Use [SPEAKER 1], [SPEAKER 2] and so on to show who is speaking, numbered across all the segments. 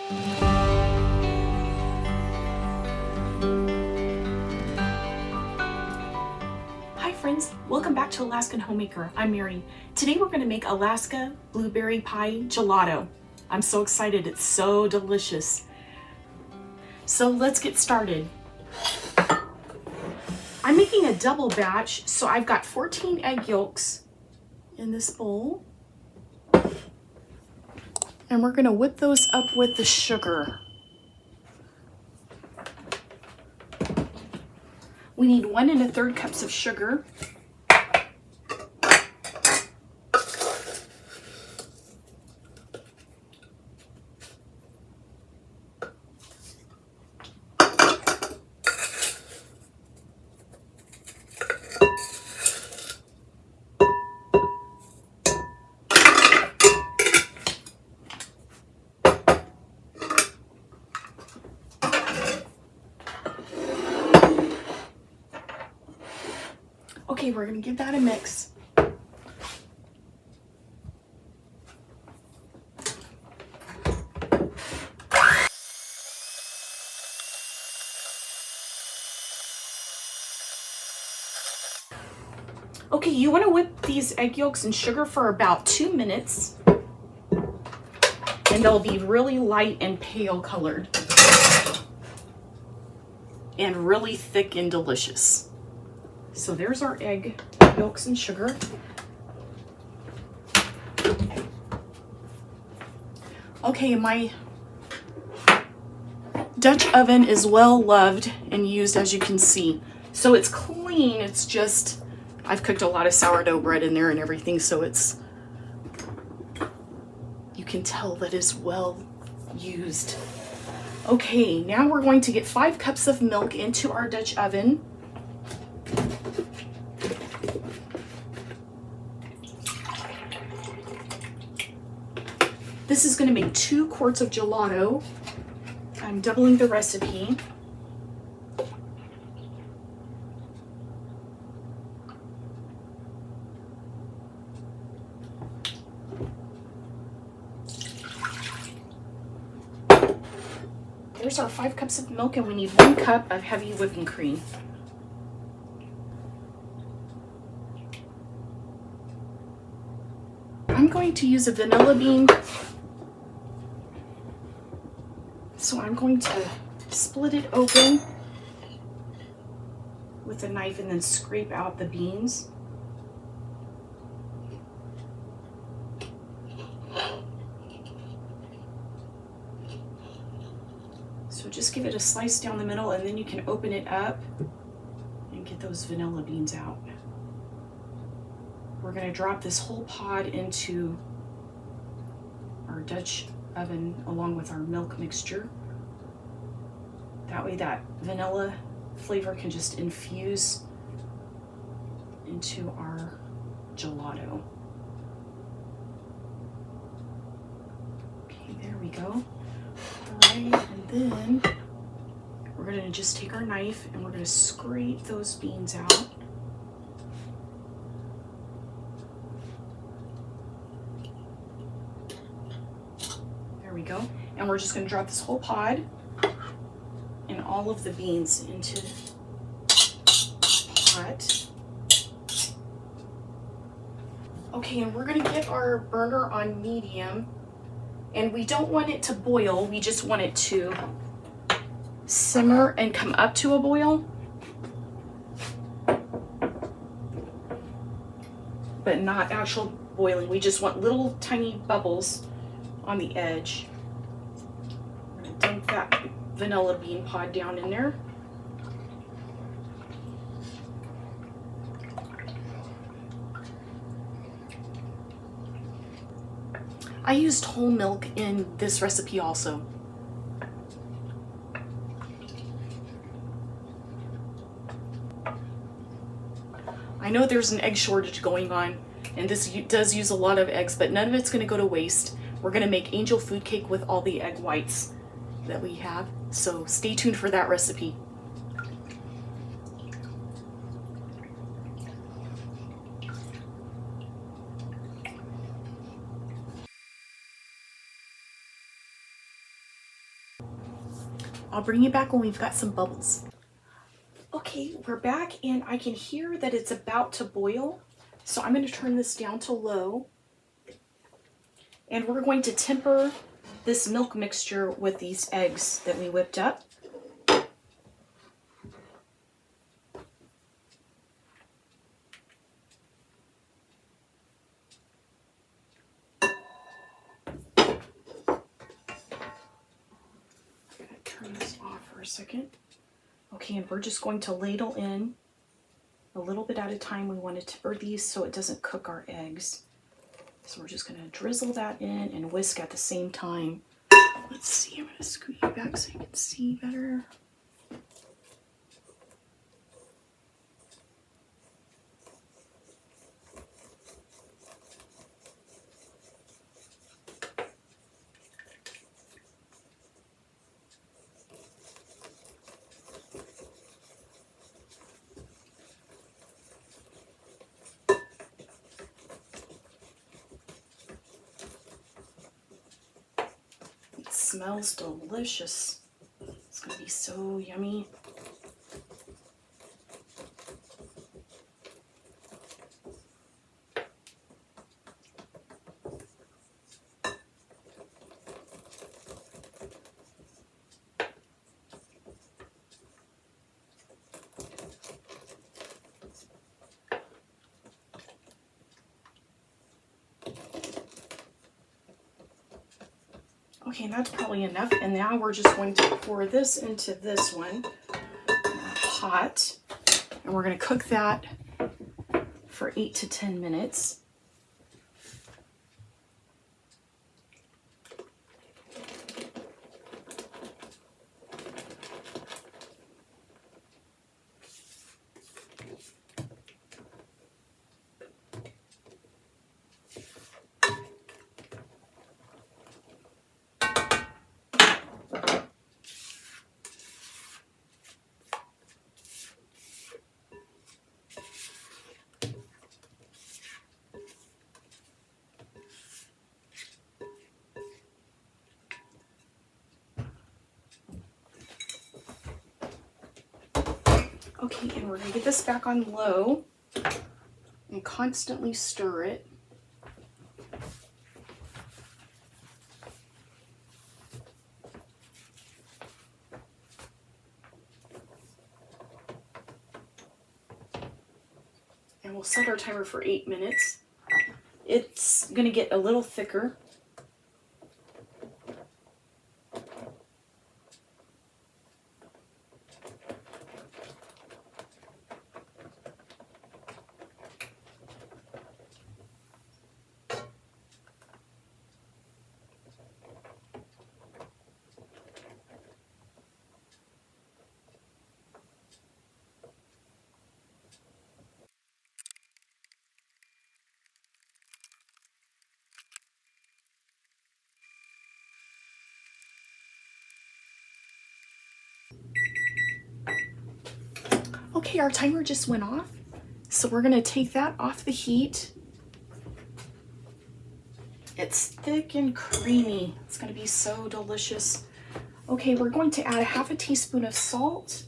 [SPEAKER 1] Hi friends, welcome back to Alaskan Homemaker. I'm Mary. Today we're going to make Alaska blueberry pie gelato. I'm so excited, it's so delicious. So let's get started. I'm making a double batch, so I've got 14 egg yolks in this bowl. And we're going to whip those up with the sugar. We need 1 1/3 cups of sugar. Okay, we're going to give that a mix. Okay, you want to whip these egg yolks and sugar for about 2 minutes. And they'll be really light and pale colored. And really thick and delicious. So there's our egg yolks and sugar. Okay, my Dutch oven is well loved and used, as you can see. So it's clean, it's just, I've cooked a lot of sourdough bread in there and everything, so it's, you can tell that it's well used. Okay, now we're going to get 5 cups of milk into our Dutch oven. This is going to make 2 quarts of gelato. I'm doubling the recipe. There's our 5 cups of milk, and we need 1 cup of heavy whipping cream. I'm going to use a vanilla bean. So I'm going to split it open with a knife and then scrape out the beans. So just give it a slice down the middle, and then you can open it up and get those vanilla beans out. We're going to drop this whole pod into our Dutch oven along with our milk mixture. That way that vanilla flavor can just infuse into our gelato. Okay, there we go. All right, and then we're going to just take our knife and we're going to scrape those beans out. There we go. And we're just going to drop this whole pod and all of the beans into the pot. Okay, and we're going to get our burner on medium. And we don't want it to boil, we just want it to simmer and come up to a boil. But not actual boiling, we just want little tiny bubbles on the edge. I'm going to dump that vanilla bean pod down in there. I used whole milk in this recipe also. I know there's an egg shortage going on, and this does use a lot of eggs, but none of it's going to go to waste. We're going to make angel food cake with all the egg whites that we have, so stay tuned for that recipe. I'll bring you back when we've got some bubbles. Okay, we're back and I can hear that it's about to boil. So I'm going to turn this down to low. And we're going to temper this milk mixture with these eggs that we whipped up. I'm going to turn this off for a second. Okay, and we're just going to ladle in a little bit at a time. We want to temper these so it doesn't cook our eggs. So we're just going to drizzle that in and whisk at the same time. Let's see, I'm going to scoot you back so you can see better. Smells delicious. It's gonna be so yummy. Okay, that's probably enough. And now we're just going to pour this into this one pot. And we're going to cook that for 8 to 10 minutes. Okay, and we're going to get this back on low and constantly stir it. And we'll set our timer for 8 minutes. It's going to get a little thicker. Okay, our timer just went off, so we're going to take that off the heat. It's thick and creamy. It's going to be so delicious. Okay, we're going to add a half a teaspoon of salt.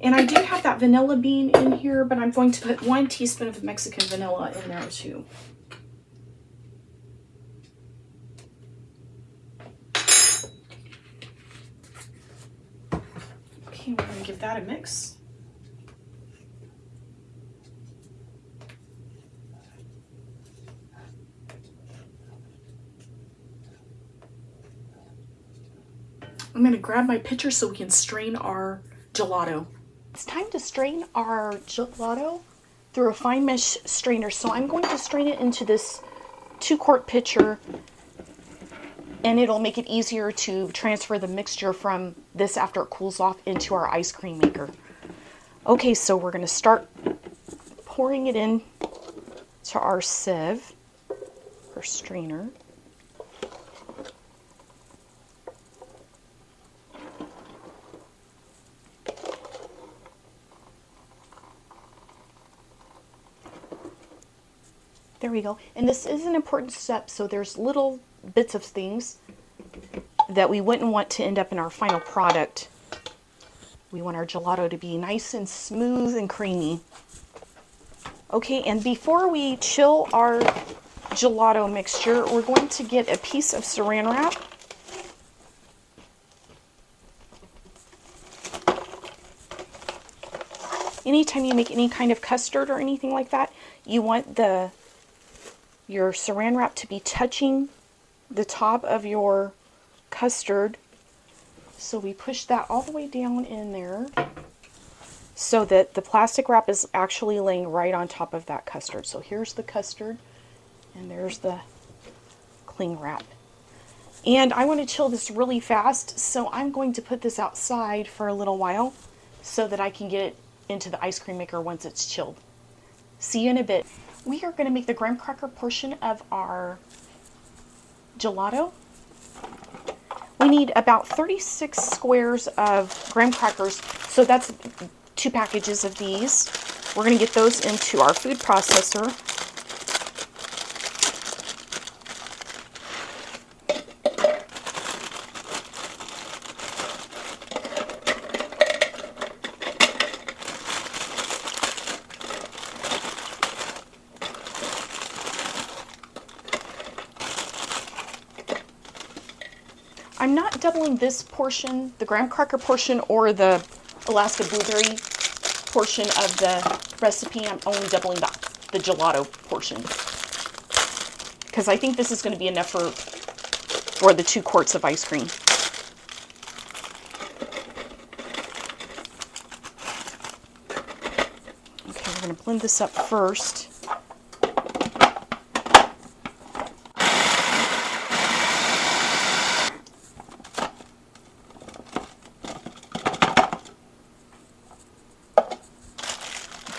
[SPEAKER 1] And I do have that vanilla bean in here, but I'm going to put 1 teaspoon of Mexican vanilla in there too. Okay, we're going to give that a mix. I'm going to grab my pitcher so we can strain our gelato. It's time to strain our gelato through a fine mesh strainer. So I'm going to strain it into this 2-quart pitcher, and it'll make it easier to transfer the mixture from this after it cools off into our ice cream maker. Okay, so we're going to start pouring it in to our sieve, or strainer. There we go. And this is an important step, so there's little bits of things that we wouldn't want to end up in our final product. We want our gelato to be nice and smooth and creamy. Okay, and before we chill our gelato mixture, we're going to get a piece of saran wrap. Anytime you make any kind of custard or anything like that, you want your saran wrap to be touching the top of your custard. So we push that all the way down in there so that the plastic wrap is actually laying right on top of that custard. So here's the custard and there's the cling wrap. And I want to chill this really fast, so I'm going to put this outside for a little while so that I can get it into the ice cream maker once it's chilled. See you in a bit. We are going to make the graham cracker portion of our gelato. We need about 36 squares of graham crackers, so that's 2 packages of these. We're going to get those into our food processor. I'm not doubling this portion, the graham cracker portion, or the Alaska blueberry portion of the recipe. I'm only doubling the gelato portion, because I think this is going to be enough for the 2 quarts of ice cream. Okay, we're going to blend this up first.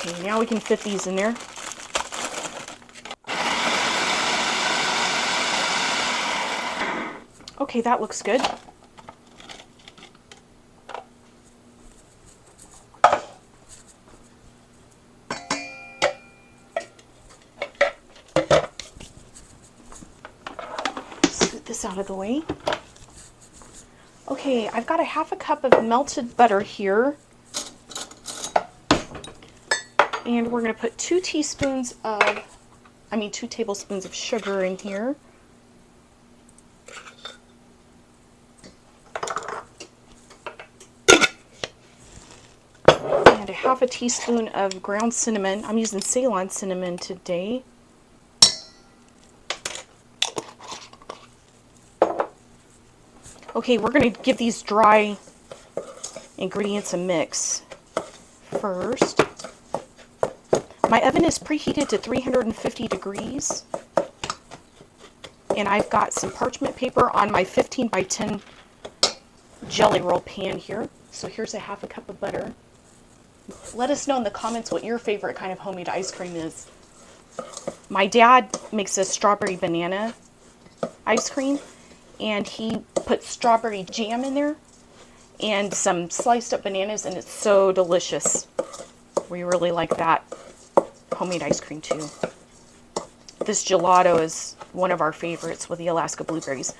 [SPEAKER 1] Okay, now we can fit these in there. Okay, that looks good. Scoot this out of the way. Okay, I've got a half a cup of melted butter here. And we're going to put 2 tablespoons of sugar in here. And a half a teaspoon of ground cinnamon. I'm using Ceylon cinnamon today. Okay, we're going to give these dry ingredients a mix first. My oven is preheated to 350 degrees, and I've got some parchment paper on my 15 by 10 jelly roll pan here. So here's a half a cup of butter. Let us know in the comments what your favorite kind of homemade ice cream is. My dad makes a strawberry banana ice cream, and he puts strawberry jam in there and some sliced up bananas, and it's so delicious. We really like that homemade ice cream too. This gelato is one of our favorites with the Alaska blueberries.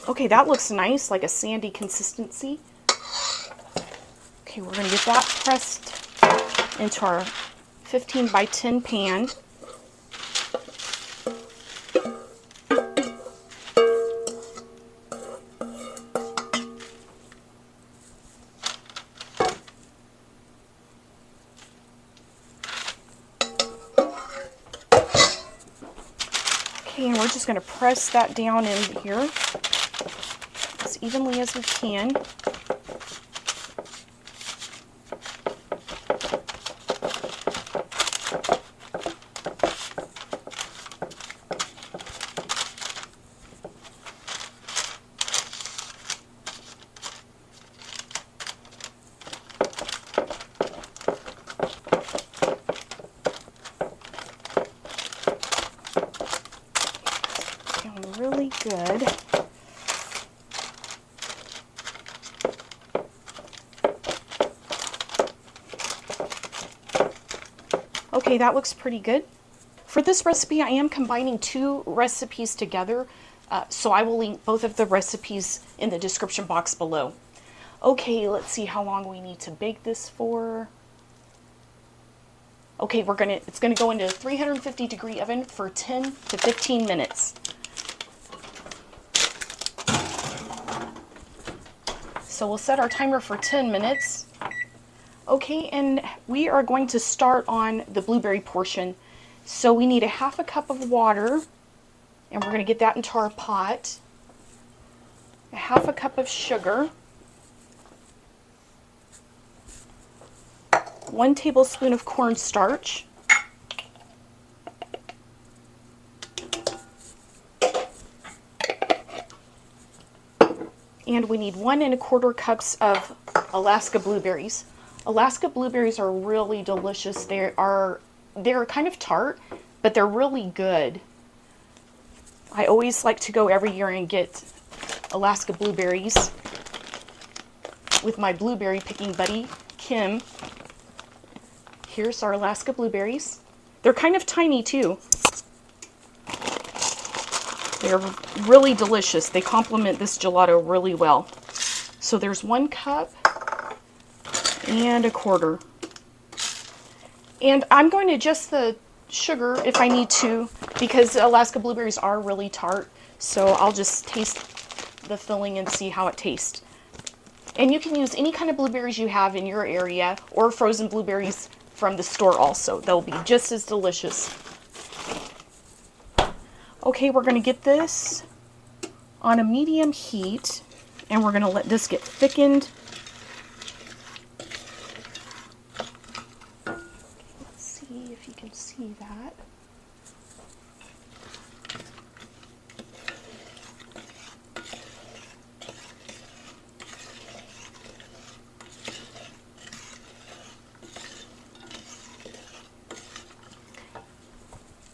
[SPEAKER 1] Okay, that looks nice, like a sandy consistency. Okay, we're going to get that pressed into our 15 by 10 pan. Okay, and we're just going to press that down in here as evenly as we can. Really good. Okay, that looks pretty good. For this recipe, I am combining 2 recipes together, so I will link both of the recipes in the description box below. Okay, let's see how long we need to bake this for. Okay, it's gonna go into a 350-degree oven for 10 to 15 minutes. So we'll set our timer for 10 minutes. Okay, and we are going to start on the blueberry portion. So we need a 1/2 cup of water, and we're going to get that into our pot. A 1/2 cup of sugar. 1 tablespoon of cornstarch. And we need 1 1/4 cups of Alaska blueberries. Alaska blueberries are really delicious. They're kind of tart, but they're really good. I always like to go every year and get Alaska blueberries with my blueberry picking buddy, Kim. Here's our Alaska blueberries. They're kind of tiny too. They're really delicious. They complement this gelato really well. So there's 1 cup and 1/4. And I'm going to adjust the sugar if I need to, because Alaska blueberries are really tart. So I'll just taste the filling and see how it tastes. And you can use any kind of blueberries you have in your area, or frozen blueberries from the store also. They'll be just as delicious. Okay, we're going to get this on a medium heat, and we're going to let this get thickened. Let's see if you can see that.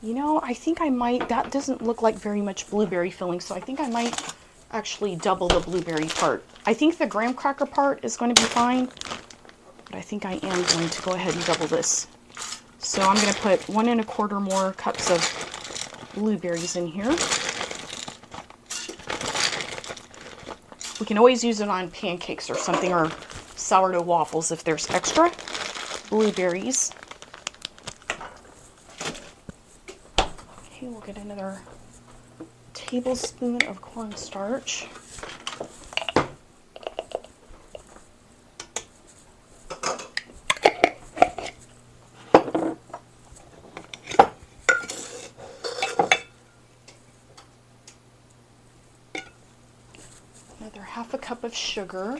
[SPEAKER 1] You know, I think I might, that doesn't look like very much blueberry filling, so I think I might actually double the blueberry part. I think the graham cracker part is going to be fine, but I think I am going to go ahead and double this. So I'm going to put 1 1/4 more cups of blueberries in here. We can always use it on pancakes or something, or sourdough waffles if there's extra blueberries. We'll get another tablespoon of cornstarch. Another 1/2 cup of sugar.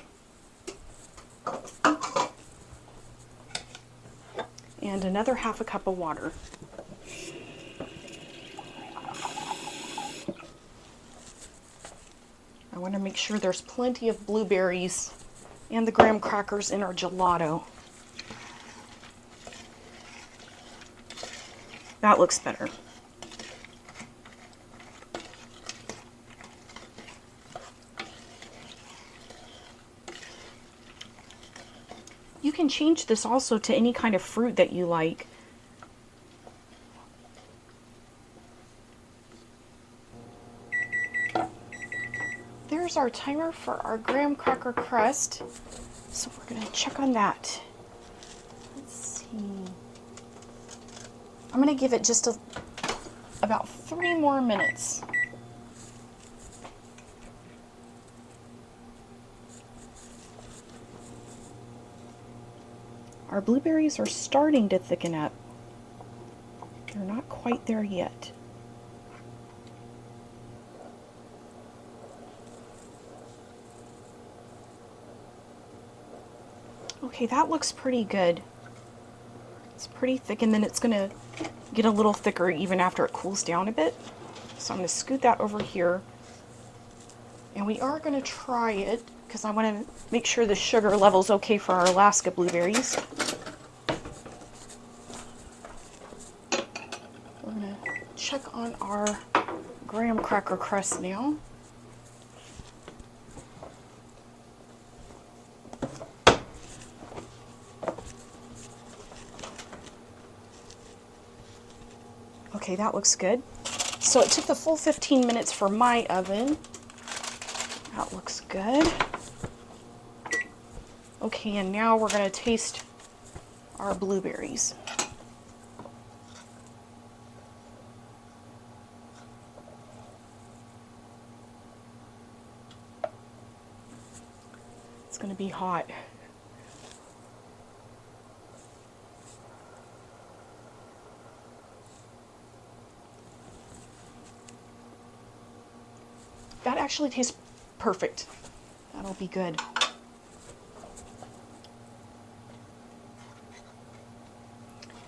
[SPEAKER 1] And another 1/2 cup of water. I want to make sure there's plenty of blueberries and the graham crackers in our gelato. That looks better. You can change this also to any kind of fruit that you like. There's our timer for our graham cracker crust. So we're going to check on that. Let's see. I'm going to give it just about 3 more minutes. Our blueberries are starting to thicken up. They're not quite there yet. Okay, that looks pretty good. It's pretty thick, and then it's going to get a little thicker even after it cools down a bit. So I'm going to scoot that over here. And we are going to try it because I want to make sure the sugar level's okay for our Alaska blueberries. We're going to check on our graham cracker crust now. Okay, that looks good. So it took the full 15 minutes for my oven. That looks good. Okay, and now we're going to taste our blueberries. It's going to be hot. That actually tastes perfect. That'll be good.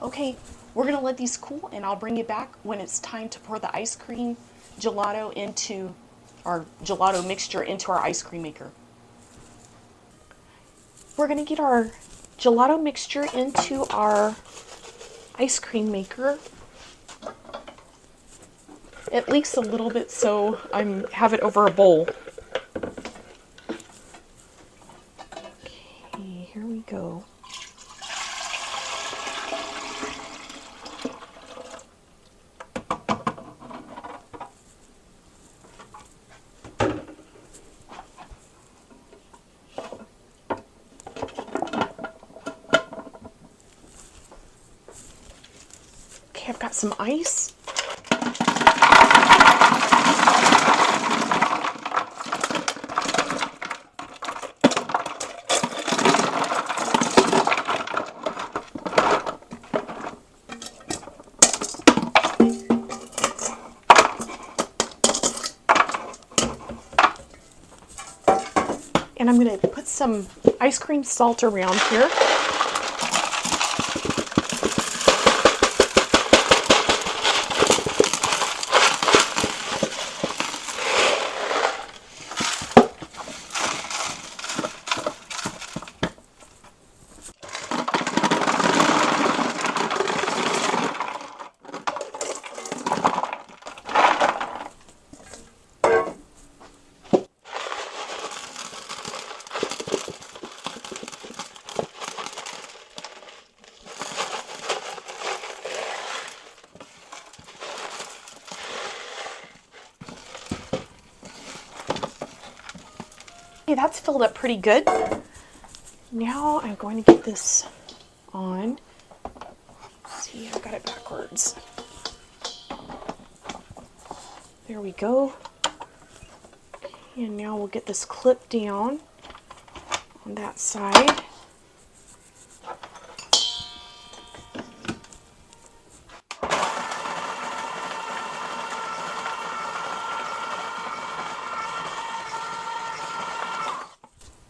[SPEAKER 1] Okay, we're gonna let these cool and I'll bring you back when it's time to pour the ice cream gelato into our gelato mixture into our ice cream maker. We're gonna get our gelato mixture into our ice cream maker. It leaks a little bit, so I have it over a bowl. Okay, here we go. Okay, I've got some ice. And I'm going to put some ice cream salt around here. Okay, that's filled up pretty good. Now I'm going to get this on. Let's see, I've got it backwards. There we go. And now we'll get this clip down on that side.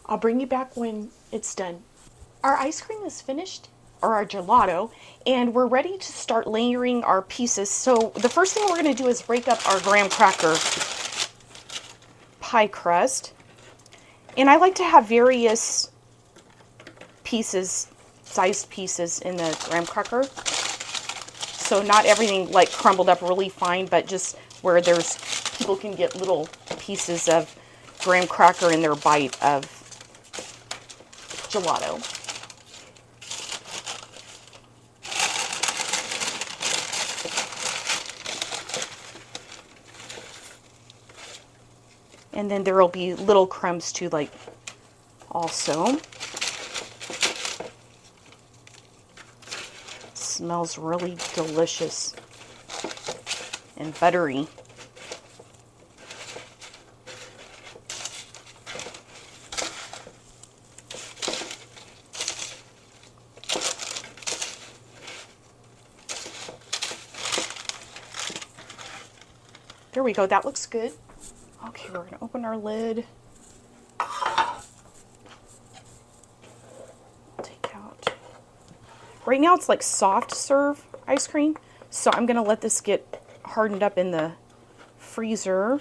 [SPEAKER 1] I'll bring you back when it's done. Our ice cream is finished, or our gelato, and we're ready to start layering our pieces. So the first thing we're going to do is break up our graham cracker pie crust. And I like to have various pieces, sized pieces in the graham cracker. So not everything like crumbled up really fine, but just where there's, people can get little pieces of graham cracker in their bite of gelato. And then there will be little crumbs too, like also. Smells really delicious and buttery. There we go, that looks good. Okay, we're gonna open our lid. Take out. Right now it's like soft serve ice cream, so I'm gonna let this get hardened up in the freezer.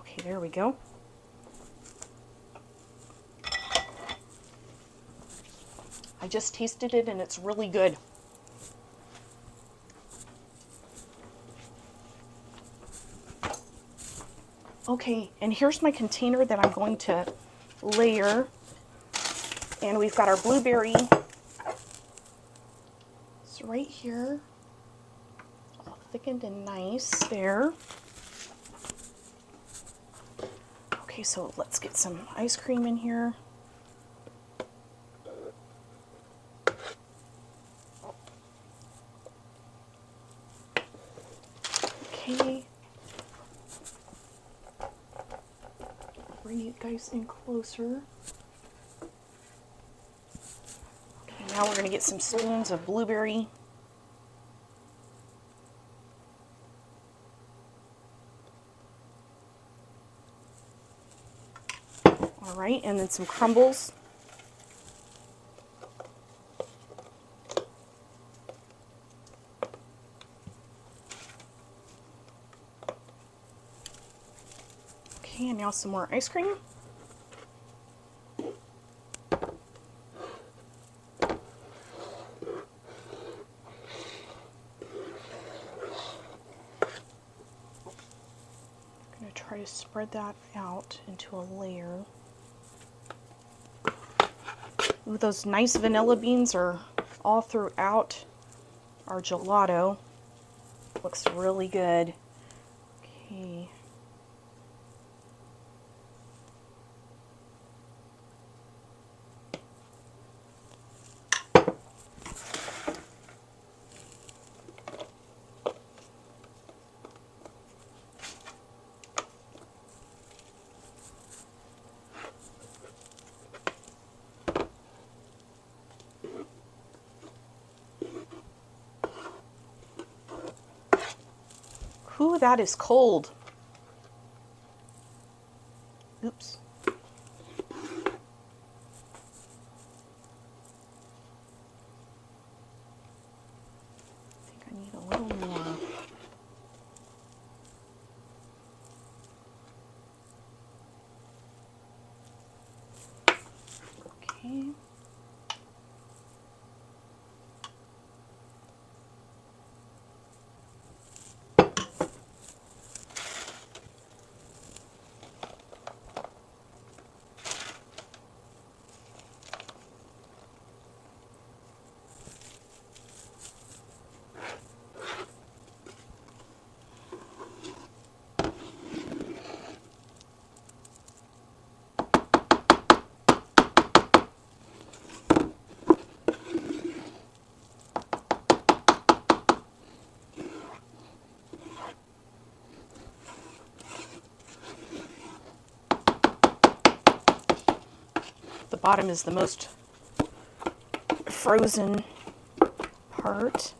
[SPEAKER 1] Okay, there we go. I just tasted it and it's really good. Okay, and here's my container that I'm going to layer. And we've got our blueberry. It's right here. All thickened and nice there. Okay, so let's get some ice cream in here. Okay. Bring you guys in closer. Okay, now we're going to get some spoons of blueberry. All right, and then some crumbles. Okay, and now some more ice cream. I'm going to try to spread that out into a layer. Ooh, those nice vanilla beans are all throughout our gelato. Looks really good. Okay. Ooh, that is cold. Oops. I think I need a little more. Okay. The bottom is the most frozen part.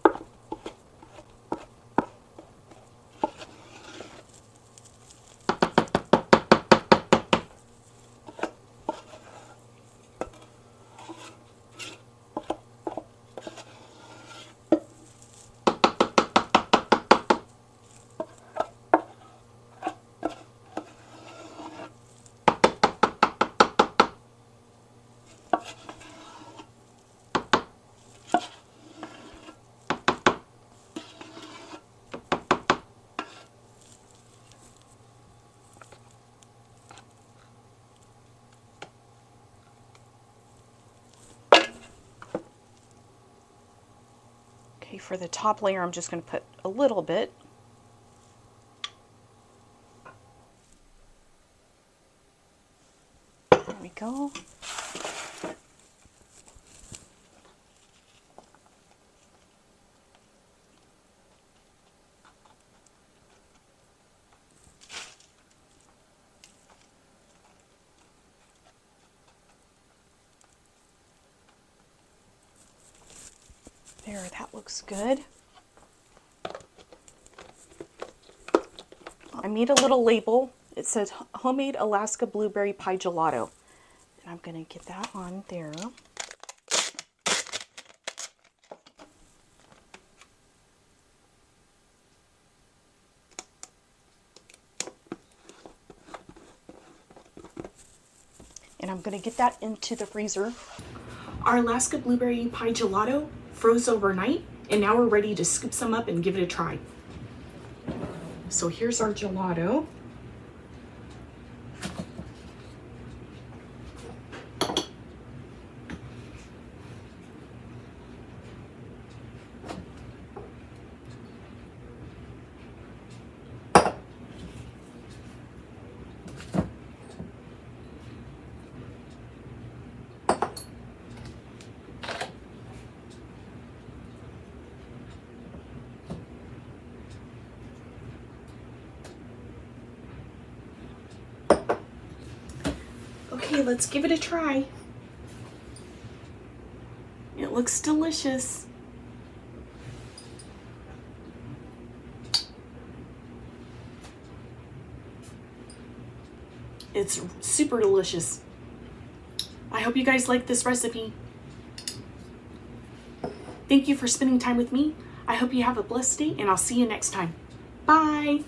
[SPEAKER 1] Okay, for the top layer, I'm just going to put a little bit. There we go. There, that looks good. I made a little label. It says homemade Alaska blueberry pie gelato. And I'm going to get that on there. And I'm going to get that into the freezer. Our Alaska blueberry pie gelato froze overnight, and now we're ready to scoop some up and give it a try. So here's our gelato. Okay, let's give it a try. It looks delicious. It's super delicious. I hope you guys like this recipe. Thank you for spending time with me. I hope you have a blessed day, and I'll see you next time. Bye.